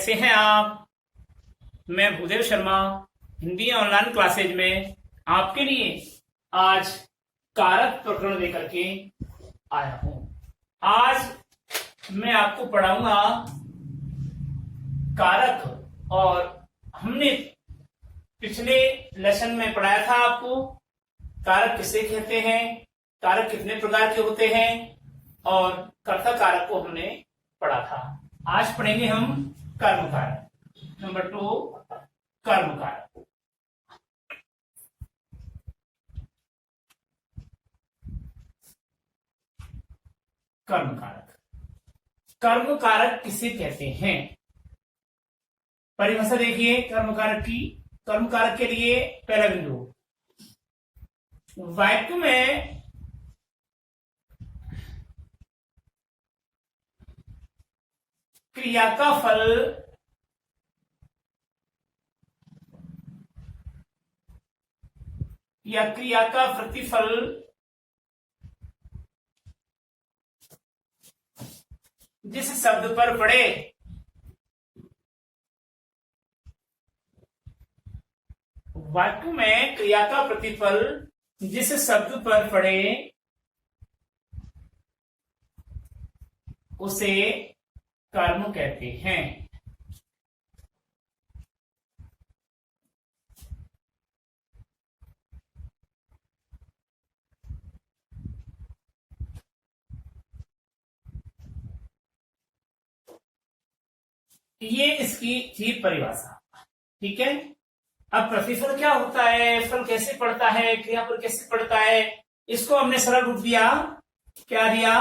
कैसे हैं आप। मैं भूदेव शर्मा हिंदी ऑनलाइन क्लासेज में आपके लिए आज कारक प्रकरण लेकर के आया हूं। आज मैं आपको पढ़ाऊंगा कारक। और हमने पिछले लेसन में पढ़ाया था आपको कारक किसे कहते हैं, कारक कितने प्रकार के होते हैं और कर्ता कारक को हमने पढ़ा था। आज पढ़ेंगे हम कर्म कारक। नंबर 2 कर्म कारक। कर्म कारक, कर्म कारक किसे कहते हैं? परिभाषा देखिए कर्म कारक की। कर्म कारक के लिए पहला बिंदु, वाक्य में क्रिया का फल या क्रिया का प्रतिफल जिस शब्द पर पड़े वाक्य में क्रिया का प्रतिफल जिस शब्द पर पड़े उसे कर्म कहते हैं। ये इसकी थी परिभाषा। ठीक है। अब प्रतिफल क्या होता है, फल कैसे पड़ता है, क्रिया पर कैसे पड़ता है, इसको हमने सरल रूप दिया। क्या दिया?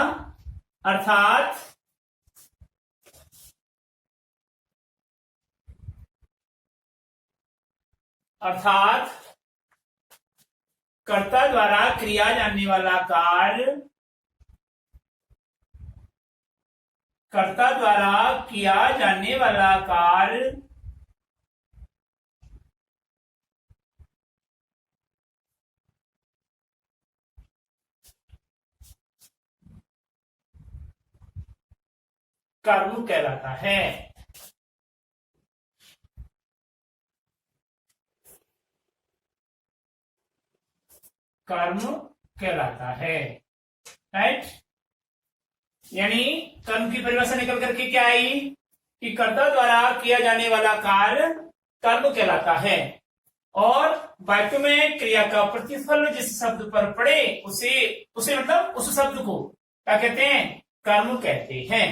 अर्थात कर्ता द्वारा क्रिया जानने वाला कार्य, कर्ता द्वारा किया जाने वाला कार्य कर्म कहलाता है। कर्म कहलाता है। राइट। यानी कर्म की परिभाषा निकल करके क्या आई कि कर्ता द्वारा किया जाने वाला कार्य कर्म कहलाता है और वाक्य में क्रिया का प्रतिफल जिस शब्द पर पड़े उसे मतलब उस शब्द को क्या कहते हैं? कर्म कहते हैं।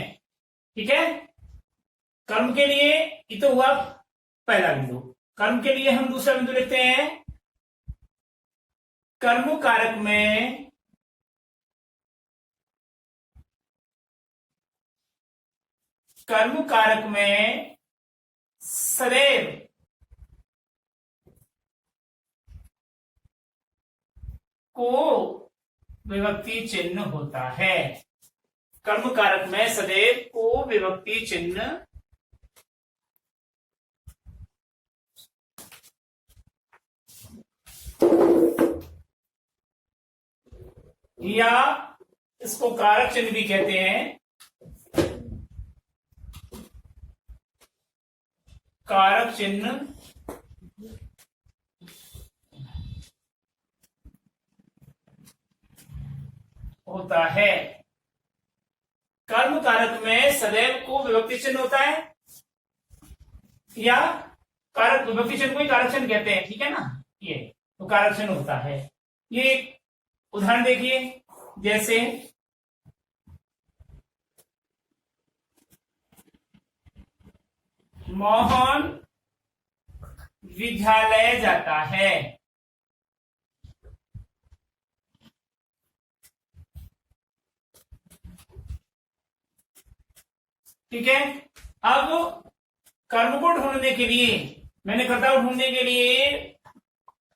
ठीक है। कर्म के लिए ये तो हुआ पहला बिंदु। कर्म के लिए हम दूसरा बिंदु लिखते हैं। कर्म कारक में सदैव को विभक्ति चिन्ह होता है। कर्म कारक में सदैव को विभक्ति चिन्ह या इसको कारक चिन्ह भी कहते हैं। कारक चिन्ह होता है। कर्म कारक में सदैव को विभक्ति चिन्ह होता है या कारक विभक्ति चिन्ह को ही कारक चिन्ह कहते हैं। ठीक है ना। ये तो कारक चिन्ह होता है। ये उदाहरण देखिए, जैसे मोहन विद्यालय जाता है। ठीक है। अब कर्म को ढूंढने के लिए मैंने कर्ता को ढूंढने के लिए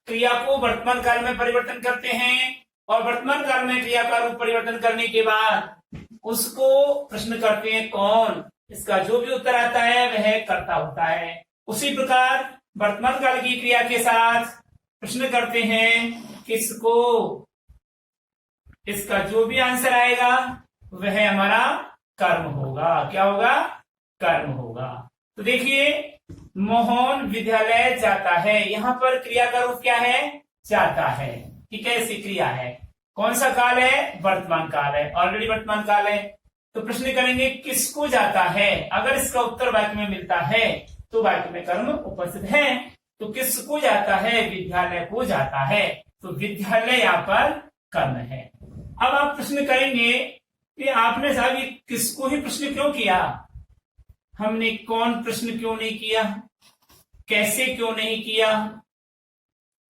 क्रिया को वर्तमान काल में परिवर्तन करते हैं और वर्तमान काल में क्रिया का रूप परिवर्तन करने के बाद उसको प्रश्न करते हैं कौन। इसका जो भी उत्तर आता है वह कर्ता होता है। उसी प्रकार वर्तमान काल की क्रिया के साथ प्रश्न करते हैं किसको। इसका जो भी आंसर आएगा वह हमारा कर्म होगा। क्या होगा? कर्म होगा। तो देखिए, मोहन विद्यालय जाता है, यहां पर क्रिया का रूप क्या है? जाता है। ठीक है, ऐसी क्रिया है। कौन सा काल है? वर्तमान काल है, ऑलरेडी वर्तमान काल है। तो प्रश्न करेंगे किसको जाता है। अगर इसका उत्तर वाक्य में मिलता है तो वाक्य में कर्म उपस्थित है। तो किसको जाता है? विद्यालय को जाता है। तो विद्यालय यहाँ पर कर्म है। अब आप प्रश्न करेंगे कि आपने साहब ये किसको ही प्रश्न क्यों किया? हमने कौन प्रश्न क्यों नहीं किया, कैसे क्यों नहीं किया,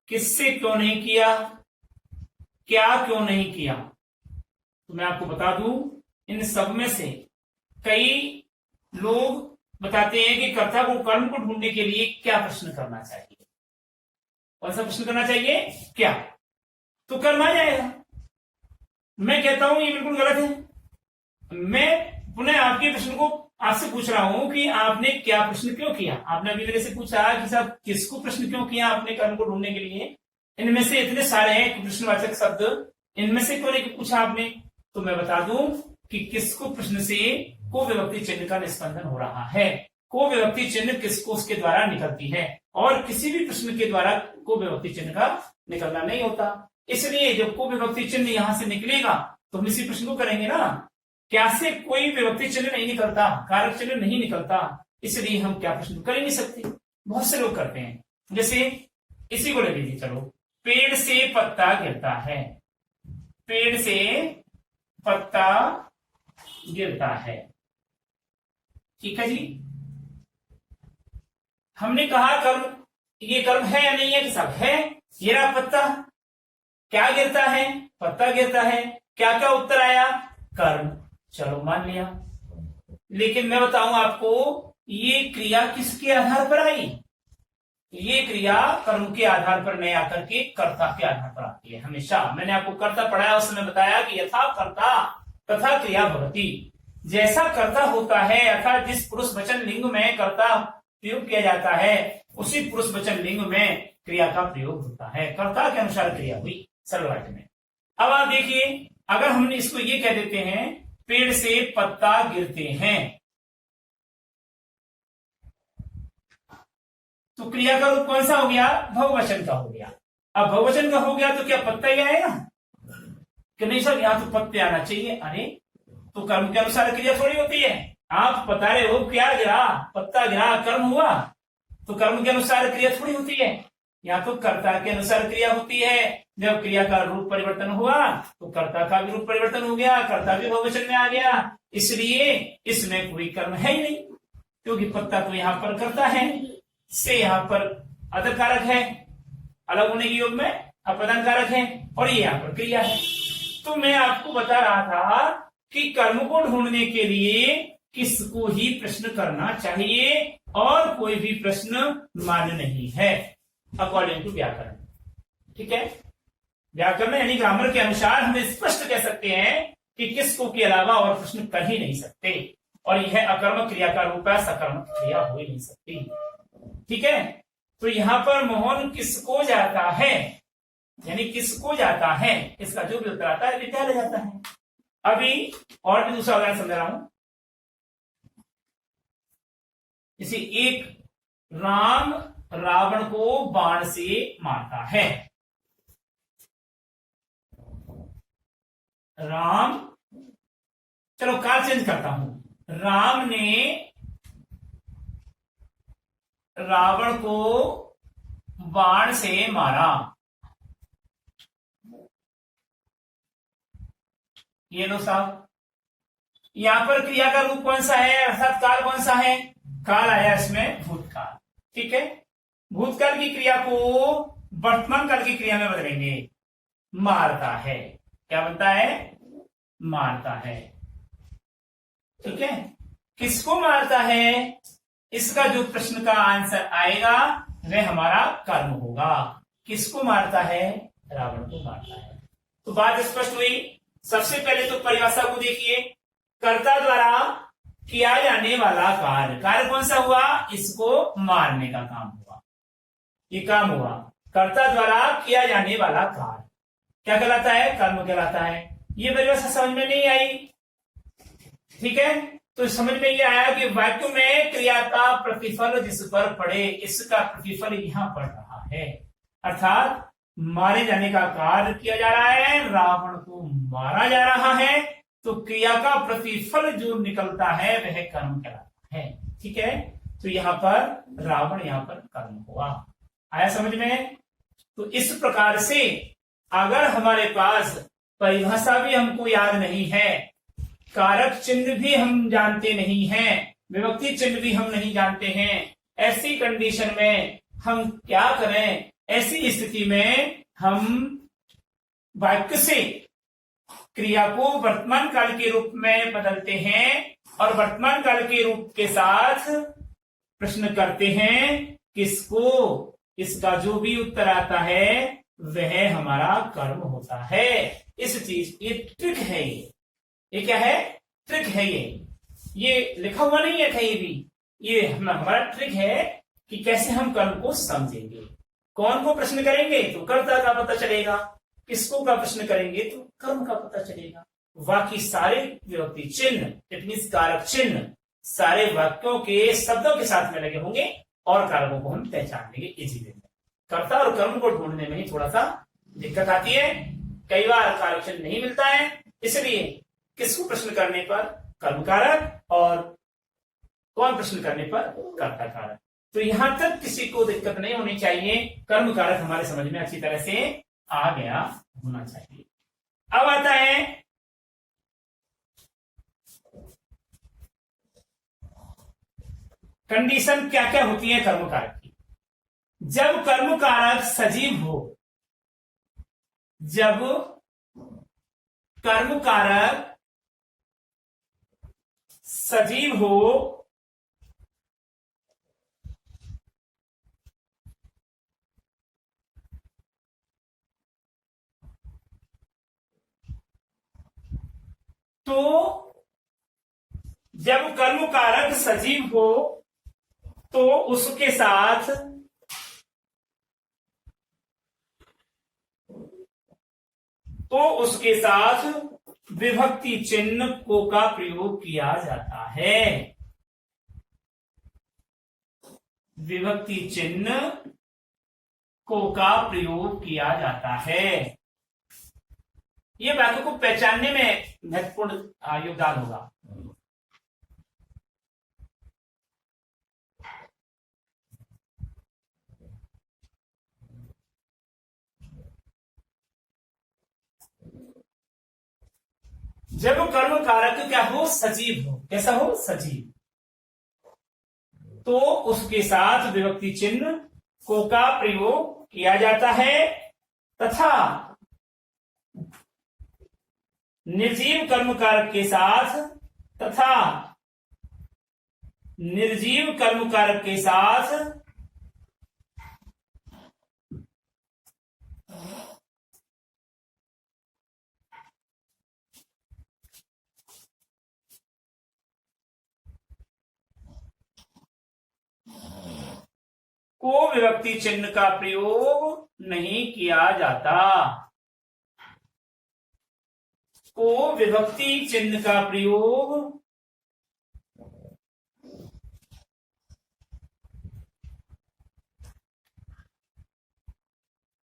किससे क्यों नहीं किया, क्या क्यों नहीं किया? तो मैं आपको बता दूं, इन सब में से कई लोग बताते हैं कि कर्ता को कर्म को ढूंढने के लिए क्या प्रश्न करना चाहिए। कौन सा प्रश्न करना चाहिए? क्या? तो कर्म आ जाएगा। मैं कहता हूं ये बिल्कुल गलत है। मैं पुनः आपके प्रश्न को आपसे पूछ रहा हूं कि आपने क्या प्रश्न क्यों किया। आपने अभी मेरे से पूछा कि साहब किसको प्रश्न क्यों किया आपने कर्म को ढूंढने के लिए। इनमें से इतने सारे हैं प्रश्नवाचक शब्द, इनमें से क्यों नहीं पूछा आपने? तो मैं बता दूं कि किसको प्रश्न से को विभक्ति चिन्ह का निस्पंदन हो रहा है। को विभक्ति चिन्ह किसको उसके द्वारा निकलती है, और किसी भी प्रश्न के द्वारा को विभक्ति चिन्ह का निकलना नहीं होता। इसलिए जब को विभक्ति चिन्ह यहां से निकलेगा तो हम इसी प्रश्न को करेंगे ना। क्या से कोई विभक्ति चिन्ह नहीं निकलता, कारक चिन्ह नहीं निकलता, इसलिए हम क्या प्रश्न कर ही नहीं सकते। बहुत से लोग करते हैं। जैसे इसी को ले लीजिए, चलो, पेड़ से पत्ता गिरता है, पेड़ से पत्ता गिरता है। ठीक है जी, हमने कहा कर्म, ये कर्म है या नहीं है? कि सब है। ये रहा पत्ता, क्या गिरता है? पत्ता गिरता है। क्या क्या उत्तर आया? कर्म। चलो मान लिया। लेकिन मैं बताऊं आपको, ये क्रिया किसके आधार पर आई? ये क्रिया कर्म के आधार पर नहीं आकर के कर्ता के आधार पर आती है हमेशा। मैंने आपको कर्ता पढ़ाया, उस समय बताया कि यथा कर्ता तथा क्रिया भवति। जैसा कर्ता होता है अर्थात जिस पुरुष वचन लिंग में कर्ता प्रयोग किया जाता है, उसी पुरुष वचन लिंग में क्रिया का प्रयोग होता है। कर्ता के अनुसार क्रिया हुई सरल वाक्य में। अब आप देखिए, अगर हमने इसको ये कह देते हैं पेड़ से पत्ता गिरते हैं, तो क्रिया का रूप कौन सा हो गया? बहुवचन का हो गया। अब बहुवचन का हो गया तो क्या पत्ता ही आएगा? कि नहीं सर यहां तो पत्ते आना चाहिए। अरे तो कर्म के अनुसार क्रिया थोड़ी होती है। आप बता रहे हो क्या गिरा? पत्ता गिरा, कर्म हुआ। तो कर्म के अनुसार क्रिया थोड़ी होती है। यहाँ तो कर्ता के अनुसार क्रिया होती है। जब क्रिया का रूप परिवर्तन हुआ तो कर्ता का भी रूप परिवर्तन हो गया, कर्ता भी बहुवचन में आ गया। इसलिए इसमें कोई कर्म है ही नहीं, क्योंकि पत्ता तो यहाँ पर कर्ता है, से यहाँ पर अदर कारक है, अलग होने के योग में अप्रधान कारक है, और ये यहाँ पर क्रिया है। तो मैं आपको बता रहा था कि कर्म को ढूंढने के लिए किसको ही प्रश्न करना चाहिए, और कोई भी प्रश्न मान्य नहीं है अकॉर्डिंग टू व्याकरण। ठीक है, व्याकरण यानी ग्रामर के अनुसार हम स्पष्ट कह सकते हैं कि किसको के अलावा और प्रश्न कर ही नहीं सकते, और यह अकर्मक क्रिया का रूप है, सकर्मक क्रिया हो ही नहीं सकती। ठीक है, तो यहां पर मोहन किसको जाता है, यानी किसको जाता है, इसका जो भी उत्तर आता है विद्यालय जाता है। अभी और भी दूसरा उदाहरण समझा रहा हूं। जैसे एक राम रावण को बाण से मारता है। राम, चलो काल चेंज करता हूं। राम ने रावण को बाण से मारा। ये लो साहब, यहां पर क्रिया का रूप कौन सा है, अर्थात काल कौन सा है? काल आया इसमें भूतकाल। ठीक है, भूतकाल की क्रिया को वर्तमान काल की क्रिया में बदलेंगे। मारता है, क्या बनता है? मारता है। ठीक है, किसको मारता है? इसका जो प्रश्न का आंसर आएगा वह हमारा कर्म होगा। किसको मारता है? रावण को मारता है। तो बात स्पष्ट हुई। सबसे पहले तो परिभाषा को देखिए। कर्ता द्वारा किया जाने वाला कार्य, कार्य कौन सा हुआ? इसको मारने का काम हुआ। ये काम हुआ कर्ता द्वारा किया जाने वाला कार्य, क्या कहलाता है? कर्म कहलाता है। ये परिभाषा समझ में नहीं आई? ठीक है, तो समझ में ये आया कि वाक्य में क्रिया का प्रतिफल जिस पर पड़े, इसका प्रतिफल यहां पड़ रहा है, अर्थात मारे जाने का कार्य किया जा रहा है, रावण को मारा जा रहा है, तो क्रिया का प्रतिफल जो निकलता है वह कर्म कहलाता है। ठीक है, तो यहां पर रावण यहां पर कर्म हुआ। आया समझ में? तो इस प्रकार से अगर हमारे पास परिभाषा भी हमको याद नहीं है, कारक चिन्ह भी हम जानते नहीं हैं, विभक्ति चिन्ह भी हम नहीं जानते हैं, ऐसी कंडीशन में हम क्या करें? ऐसी स्थिति में हम वाक्य से क्रिया को वर्तमान काल के रूप में बदलते हैं और वर्तमान काल के रूप के साथ प्रश्न करते हैं किसको? इसका जो भी उत्तर आता है वह हमारा कर्म होता है। इस चीज ये ट्रिक है, ये क्या है? ट्रिक है। ये लिखा हुआ नहीं है कहीं भी, ये हमारा ट्रिक है कि कैसे हम कर्म को समझेंगे। कौन को प्रश्न करेंगे तो कर्ता का पता चलेगा, किसको का प्रश्न करेंगे तो कर्म का पता चलेगा। बाकी सारे विभक्ति चिन्ह, इट मींस कारक चिन्ह सारे वाक्यों के शब्दों के साथ में लगे होंगे और कारकों को हम पहचान लेंगे इजीली। कर्ता और कर्म को ढूंढने में ही थोड़ा सा दिक्कत आती है, कई बार कारक चिन्ह नहीं मिलता है, इसलिए किसको प्रश्न करने पर कर्म कारक और कौन प्रश्न करने पर कर्ता कारक। तो यहां तक किसी को दिक्कत नहीं होनी चाहिए, कर्म कारक हमारे समझ में अच्छी तरह से आ गया होना चाहिए। अब आता है कंडीशन क्या क्या होती है कर्म कारक की। जब कर्म कारक सजीव हो, जब कर्म कारक सजीव हो तो जब कर्म कारक सजीव हो तो उसके साथ विभक्ति चिन्ह को का प्रयोग किया जाता है। विभक्ति चिन्ह को का प्रयोग किया जाता है। यह वाक्य को पहचानने में महत्वपूर्ण योगदान होगा। जब कर्म कारक क्या हो? सजीव हो। कैसा हो? सजीव। तो उसके साथ विभक्ति चिन्ह को का प्रयोग किया जाता है तथा निर्जीव कर्म कारक के साथ निर्जीव कर्म कारक के साथ को विभक्ति चिन्ह का प्रयोग नहीं किया जाता। को विभक्ति चिन्ह का प्रयोग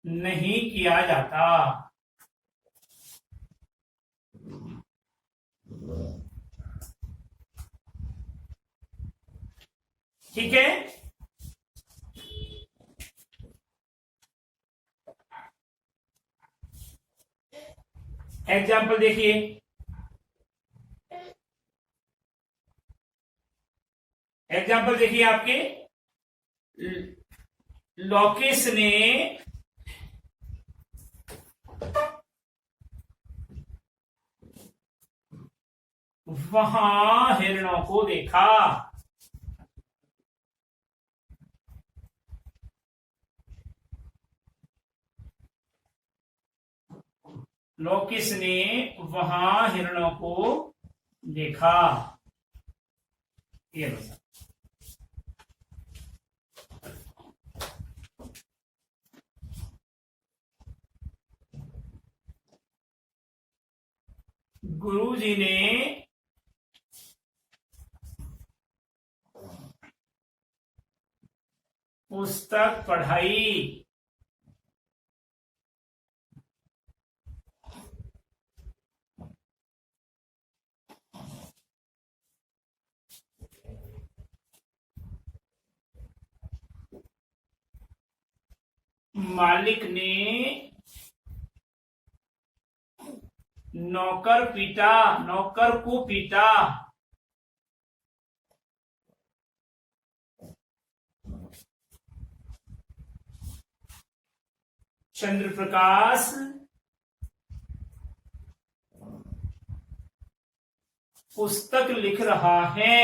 नहीं किया जाता। ठीक है, एग्जाम्पल देखिए। एग्जाम्पल देखिए आपके, लोकेश ने वहां हिरणों को देखा। लोकेश ने वहां हिरणों को देखा। ये लो, गुरुजी ने पुस्तक पढ़ाई। मालिक ने नौकर पीटा, नौकर को पीटा। चंद्र प्रकाश पुस्तक लिख रहा है।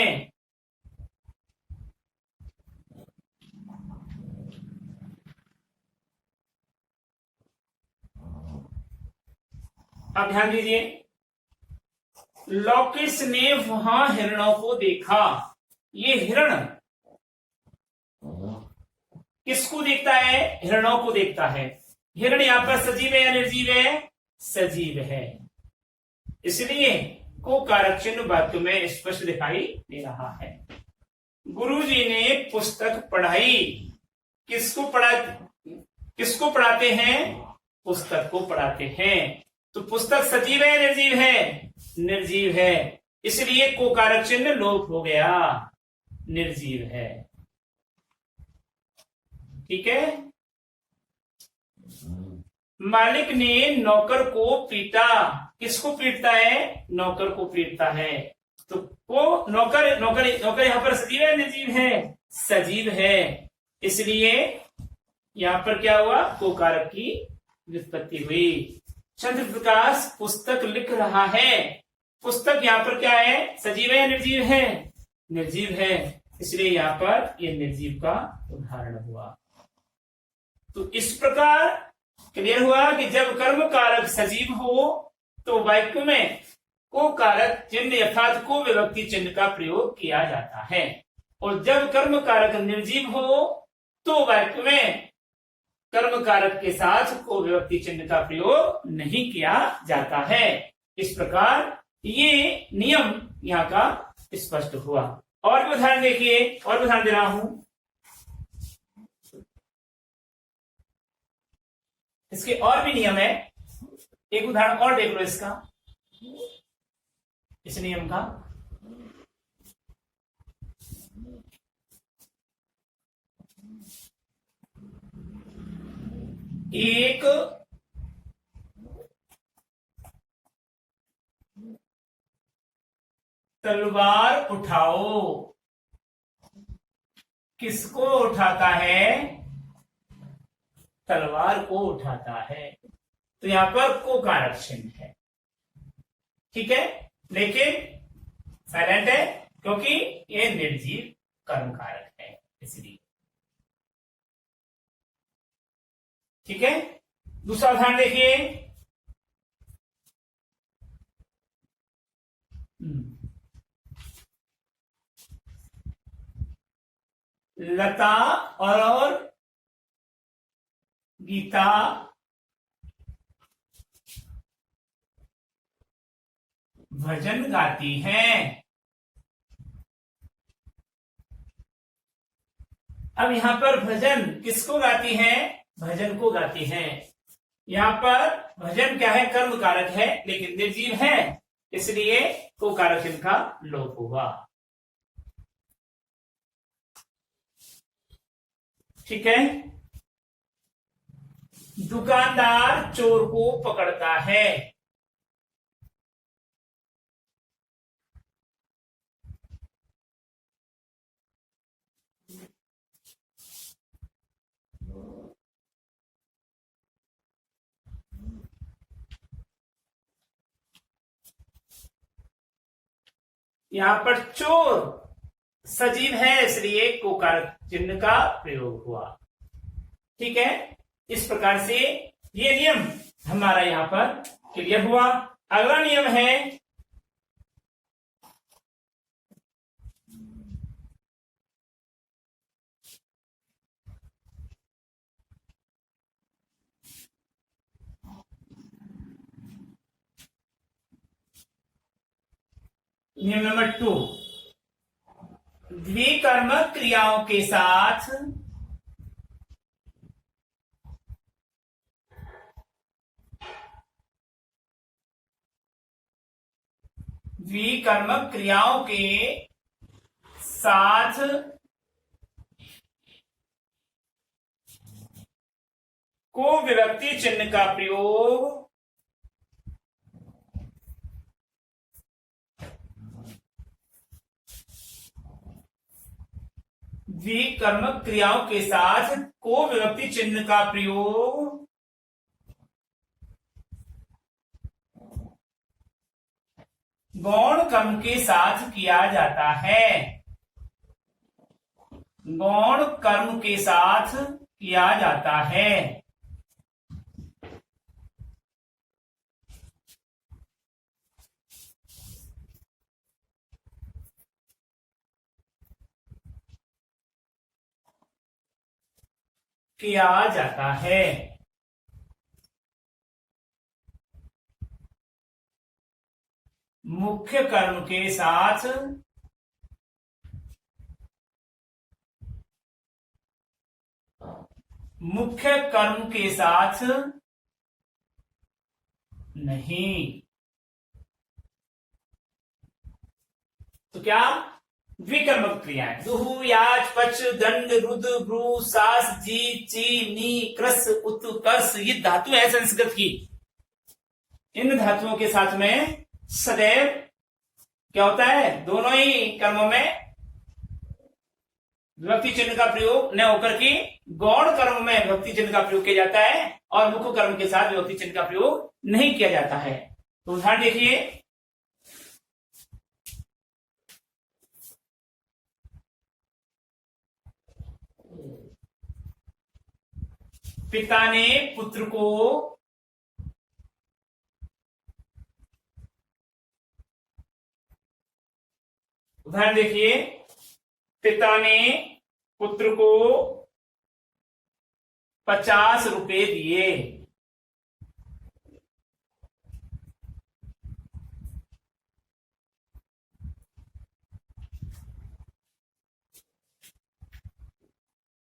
अब ध्यान दीजिए, लौकिस ने वहां हिरणों को देखा। ये हिरण किसको देखता है? हिरणों को देखता है। हिरण यहां पर सजीव है या निर्जीव है? सजीव है, इसलिए को कारक चिन्ह वाक्य में स्पष्ट दिखाई दे रहा है। गुरुजी ने पुस्तक पढ़ाई। किसको पढ़ाते हैं? पुस्तक को पढ़ाते हैं। तो पुस्तक सजीव है, निर्जीव है? निर्जीव है, इसलिए को कारक चिन्ह लोप हो गया, निर्जीव है। ठीक है। मालिक ने नौकर को पीटा। किसको पीटता है? नौकर को पीटता है। तो वो नौकर नौकर नौकर यहां पर सजीव है, निर्जीव है? सजीव है, इसलिए यहां पर क्या हुआ? को कारक की व्युत्पत्ति हुई। चंद्र प्रकाश पुस्तक लिख रहा है। पुस्तक यहां पर क्या है? सजीव है या निर्जीव है? निर्जीव है, इसलिए यहां पर यह निर्जीव का उदाहरण हुआ। तो इस प्रकार क्लियर हुआ कि जब कर्म कारक सजीव हो तो वाक्य में को कारक चिन्ह अर्थात को विभक्ति चिन्ह का प्रयोग किया जाता है, और जब कर्म कारक निर्जीव हो तो वाक्य में कर्म कारक के साथ को विभक्ति चिन्ह का प्रयोग नहीं किया जाता है। इस प्रकार ये नियम यहाँ का स्पष्ट हुआ। और भी उदाहरण देखिए, और भी उदाहरण दे रहा हूं। इसके और भी नियम है, एक उदाहरण और देख लो इसका, इस नियम का। एक तलवार उठाओ। किसको उठाता है? तलवार को उठाता है। तो यहां पर को कारक चिन्ह है, ठीक है, लेकिन साइलेंट है क्योंकि ये निर्जीव कर्म कारक है, इसलिए। ठीक है। दूसरा उदाहरण देखिए। लता और गीता भजन गाती हैं। अब यहां पर भजन किसको गाती हैं? भजन को गाती हैं। यहां पर भजन क्या है? कर्म कारक है, लेकिन निर्जीव है, इसलिए को कारक इनका लोप होगा। ठीक है। दुकानदार चोर को पकड़ता है। यहां पर चोर सजीव है, इसलिए को कारक चिन्ह का प्रयोग हुआ। ठीक है। इस प्रकार से ये नियम हमारा यहां पर क्लियर हुआ। अगला नियम है नियम नंबर 2। द्विकर्मक क्रियाओं के साथ द्विकर्मक क्रियाओं के साथ को विभक्ति चिन्ह का प्रयोग द्विकर्मक क्रियाओं के साथ को विभक्ति चिन्ह का प्रयोग गौण कर्म के साथ किया जाता है। गौण कर्म के साथ किया जाता है। किया जाता है। मुख्य कर्म के साथ मुख्य कर्म के साथ नहीं। तो क्या द्विकर्मक क्रियाएं दुहु याच पच दंड रुद ब्रू सास जी ची नी क्रस उत कर्स ये धातु है संस्कृत की। इन धातुओं के साथ में सदैव क्या होता है, दोनों ही कर्मों में विभक्ति चिन्ह का प्रयोग न होकर के गौण कर्म में विभक्ति चिन्ह का प्रयोग किया जाता है और मुख्य कर्म के साथ विभक्ति चिन्ह का प्रयोग नहीं किया जाता है। तो उदाहरण देखिए, पिता ने पुत्र को उदाहरण देखिए, पिता ने पुत्र को 50 रुपए दिए।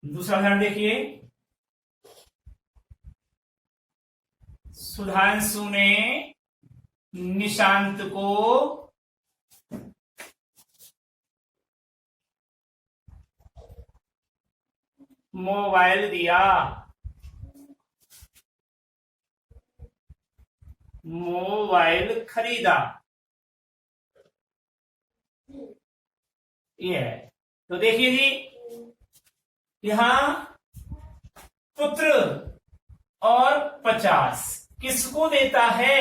दूसरा उदाहरण देखिए, सुधांशु ने निशांत को मोबाइल दिया। मोबाइल खरीदा। ये है। तो देखिए जी, यहां पुत्र और 50 किसको देता है?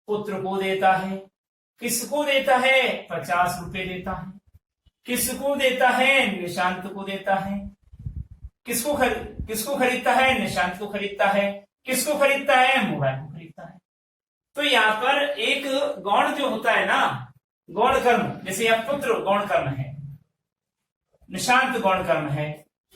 पुत्र को देता है। किसको देता है? 50 रुपए देता है। किसको देता है? निशांत को देता है। किसको खरीदता है? निशांत को खरीदता है। किसको खरीदता है? मोबाइल को खरीदता है। तो यहां पर एक गौण जो होता है ना, गौण कर्म, जैसे यह पुत्र गौण कर्म है, निशांत गौण कर्म है,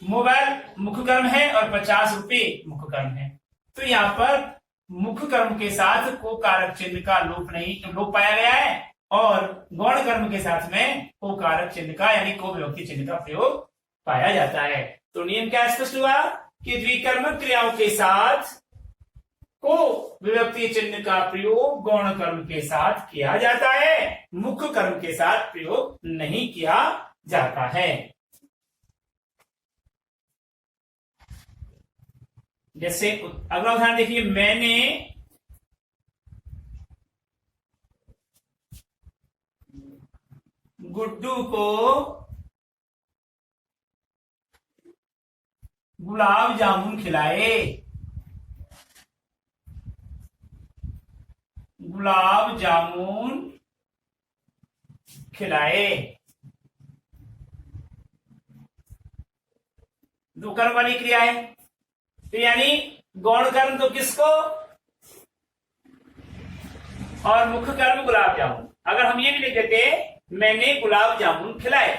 मोबाइल मुख्य कर्म है और 50 रुपए मुख्य कर्म है। तो यहाँ पर मुख्य कर्म के साथ को कारक चिन्ह का लोप पाया गया है और गौण कर्म के साथ में को कारक चिन्ह का यानी को विभक्ति चिन्ह का प्रयोग पाया जाता है। तो नियम क्या स्पष्ट हुआ कि द्विकर्मक क्रियाओं के साथ को विभक्ति चिन्ह का प्रयोग गौण कर्म के साथ किया जाता है, मुख्य कर्म के साथ प्रयोग नहीं किया जाता है। जैसे अगला उदाहरण देखिए, मैंने गुड्डू को गुलाब जामुन खिलाए। गुलाब जामुन खिलाए। दो कर्म वाली क्रिया है। तो यानी गौण कर्म तो किसको और मुख्य कर्म गुलाब जामुन। अगर हम ये भी लिख देते मैंने गुलाब जामुन खिलाए,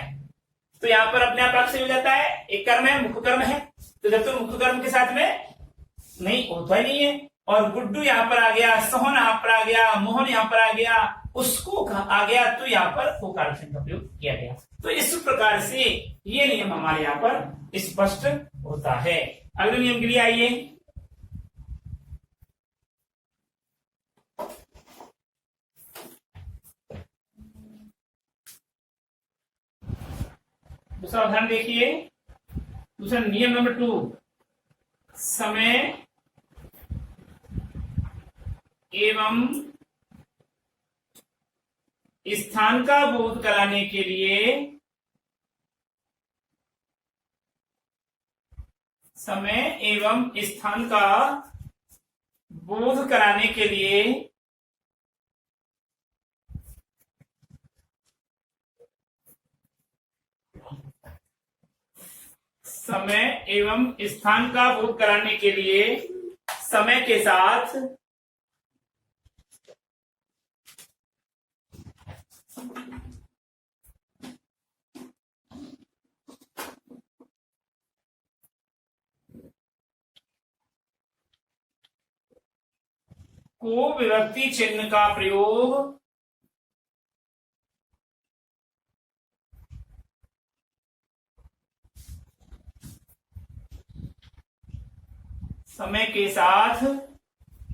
तो यहां पर अपने आप अक्षय हो जाता है, एक कर्म है मुख्य कर्म है, तो जब तो मुख्य कर्म के साथ में नहीं होता ही नहीं है। और गुड्डू यहां पर आ गया, सोहन यहां पर आ गया, मोहन यहां पर आ गया, उसको आ गया, तो यहां पर को कारक चिन्ह का प्रयोग किया गया। तो इस प्रकार से ये नियम हमारे यहां पर स्पष्ट होता है। अगले नियम के लिए आइए। दूसरा उदाहरण देखिए, दूसरा नियम नंबर 2, समय एवं स्थान का बोध कराने के लिए, समय एवं स्थान का बोध कराने के लिए समय एवं स्थान का बोध कराने के लिए समय के साथ को विभक्ति चिन्ह का प्रयोग समय के साथ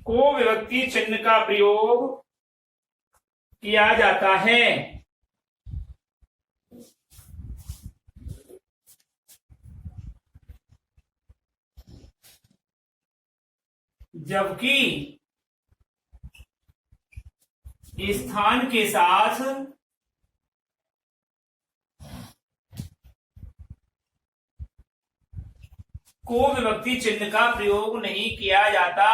को विभक्ति चिन्ह का प्रयोग किया जाता है। जबकि स्थान के साथ को विभक्ति चिन्ह का प्रयोग नहीं किया जाता।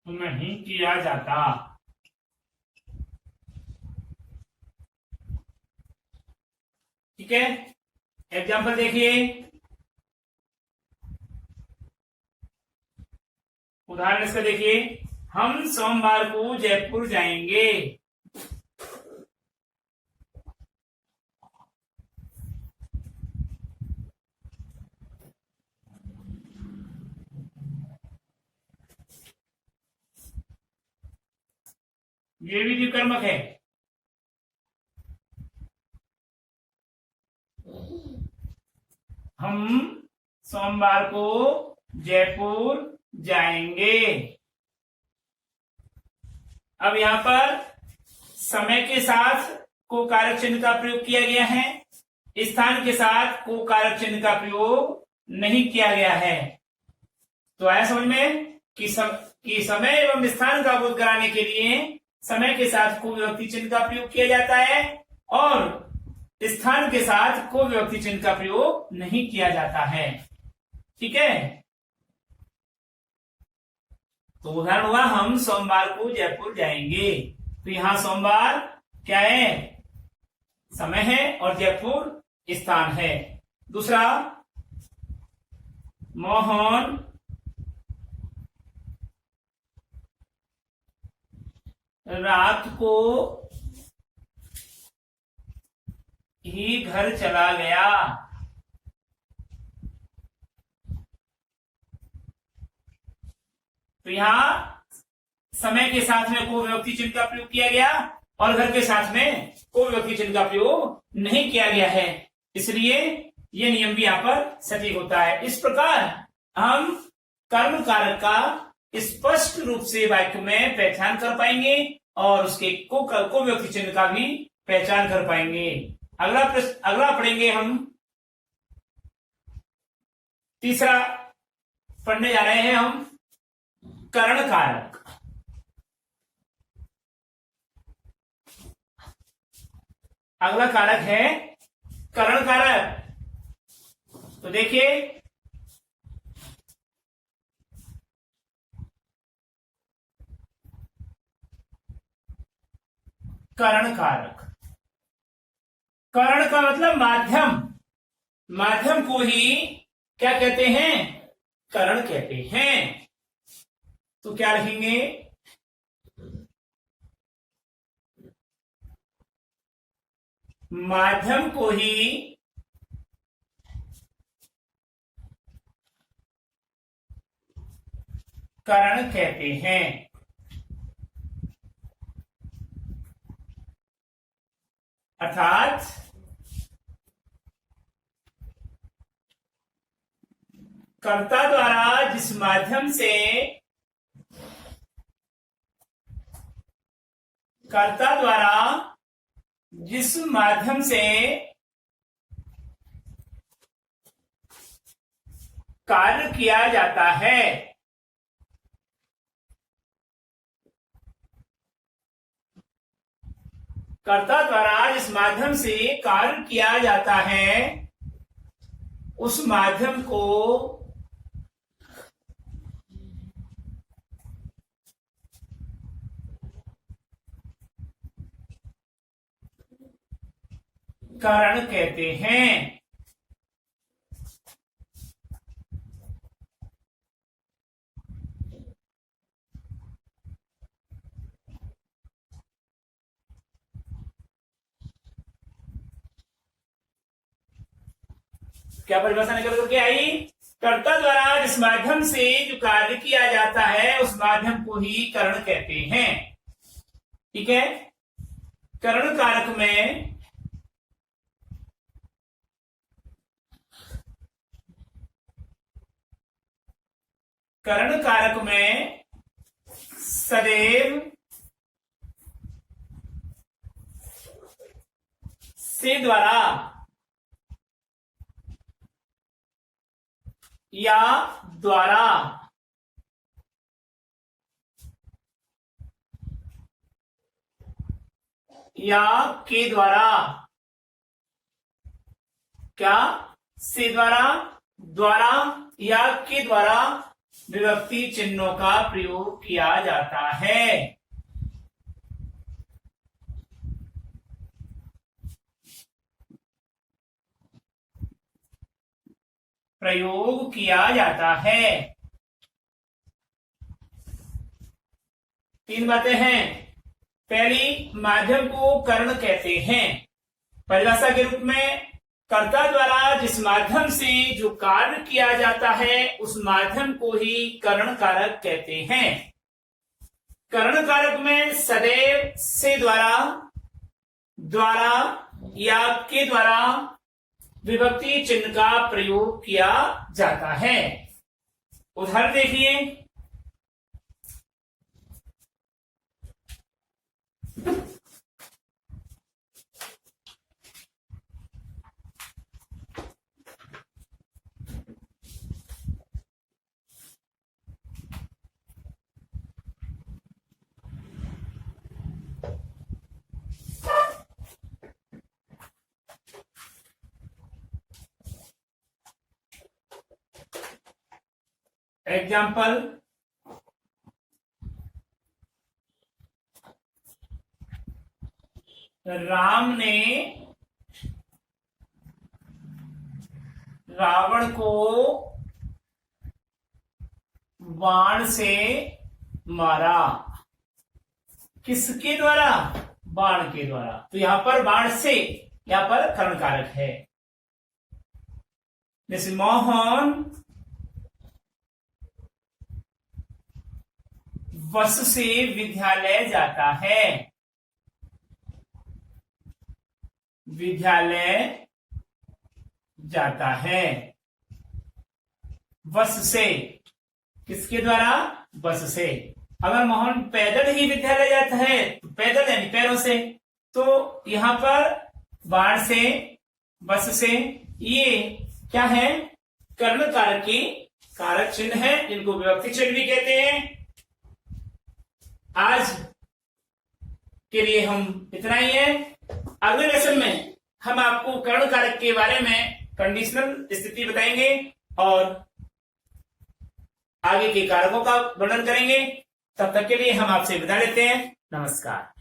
नहीं किया जाता। ठीक है, एग्जाम्पल देखिए, उदाहरण इसका देखिए, हम सोमवार को जयपुर जाएंगे। ये भी द्विकर्मक है। हम सोमवार को जयपुर जाएंगे। अब यहां पर समय के साथ को कारक चिन्ह का प्रयोग किया गया है, स्थान के साथ को कारक चिन्ह का प्रयोग नहीं किया गया है। तो आया समझ में कि समय एवं स्थान का बोध कराने के लिए समय के साथ को विभक्ति चिन्ह का प्रयोग किया जाता है और स्थान के साथ को विभक्ति चिन्ह का प्रयोग नहीं किया जाता है। ठीक है, तो उदाहरण हुआ हम सोमवार को जयपुर जाएंगे। तो यहां सोमवार क्या है, समय है, और जयपुर स्थान है। दूसरा, मोहन रात को ही घर चला गया। तो यहां समय के साथ में को विभक्ति चिन्ह का प्रयोग किया गया और घर के साथ में को विभक्ति चिन्ह का प्रयोग नहीं किया गया है, इसलिए यह नियम भी यहां पर सटीक होता है। इस प्रकार हम कर्म कारक का स्पष्ट रूप से वाक्य में पहचान कर पाएंगे और उसके को विभक्ति चिन्ह का भी पहचान कर पाएंगे। अगला पढ़ेंगे हम तीसरा पढ़ने जा रहे हैं हम करण कारक। अगला कारक है करण कारक। तो देखिए, करण कारक, करण का मतलब माध्यम, माध्यम को ही क्या कहते हैं, करण कहते हैं। तो क्या लिखेंगे, माध्यम को ही कारण कहते हैं। अर्थात कर्ता द्वारा जिस माध्यम से कार्य किया जाता है, कर्ता द्वारा जिस माध्यम से कार्य किया जाता है उस माध्यम को कारण कहते हैं। क्या परिभाषा निकल करके आई? कर्ता द्वारा जिस माध्यम से जो कार्य किया जाता है उस माध्यम को ही करण कहते हैं। ठीक है, करण कारक में सदैव से द्वारा या द्वारा या के द्वारा, क्या? से द्वारा, द्वारा या के द्वारा विभक्ति चिन्हों का प्रयोग किया जाता है। प्रयोग किया जाता है। तीन बातें हैं। पहली, माध्यम को करण कहते हैं। परिभाषा के रूप में कर्ता द्वारा जिस माध्यम से जो कार्य किया जाता है उस माध्यम को ही करण कारक कहते हैं। करण कारक में सदैव से द्वारा, द्वारा या के द्वारा विभक्ति चिन्ह का प्रयोग किया जाता है। उदाहरण देखिए, एग्जाम्पल, राम ने रावण को बाण से मारा। किसके द्वारा? बाण के द्वारा। तो यहां पर बाण से, यहां पर करण कारक है। जैसे मोहन बस से विद्यालय जाता है। विद्यालय जाता है बस से। किसके द्वारा? बस से। अगर मोहन पैदल ही विद्यालय जाता है तो पैदल यानी पैरों से। तो यहां पर बाण से, बस से, ये क्या है? कर्ण कारक की कारक चिन्ह है, जिनको विभक्ति चिन्ह भी कहते हैं। आज के लिए हम इतना ही है। अगले लेसन में हम आपको कर्ण कारक के बारे में कंडीशनल स्थिति बताएंगे और आगे के कारकों का वर्णन करेंगे। तब तक के लिए हम आपसे विदा लेते हैं। नमस्कार।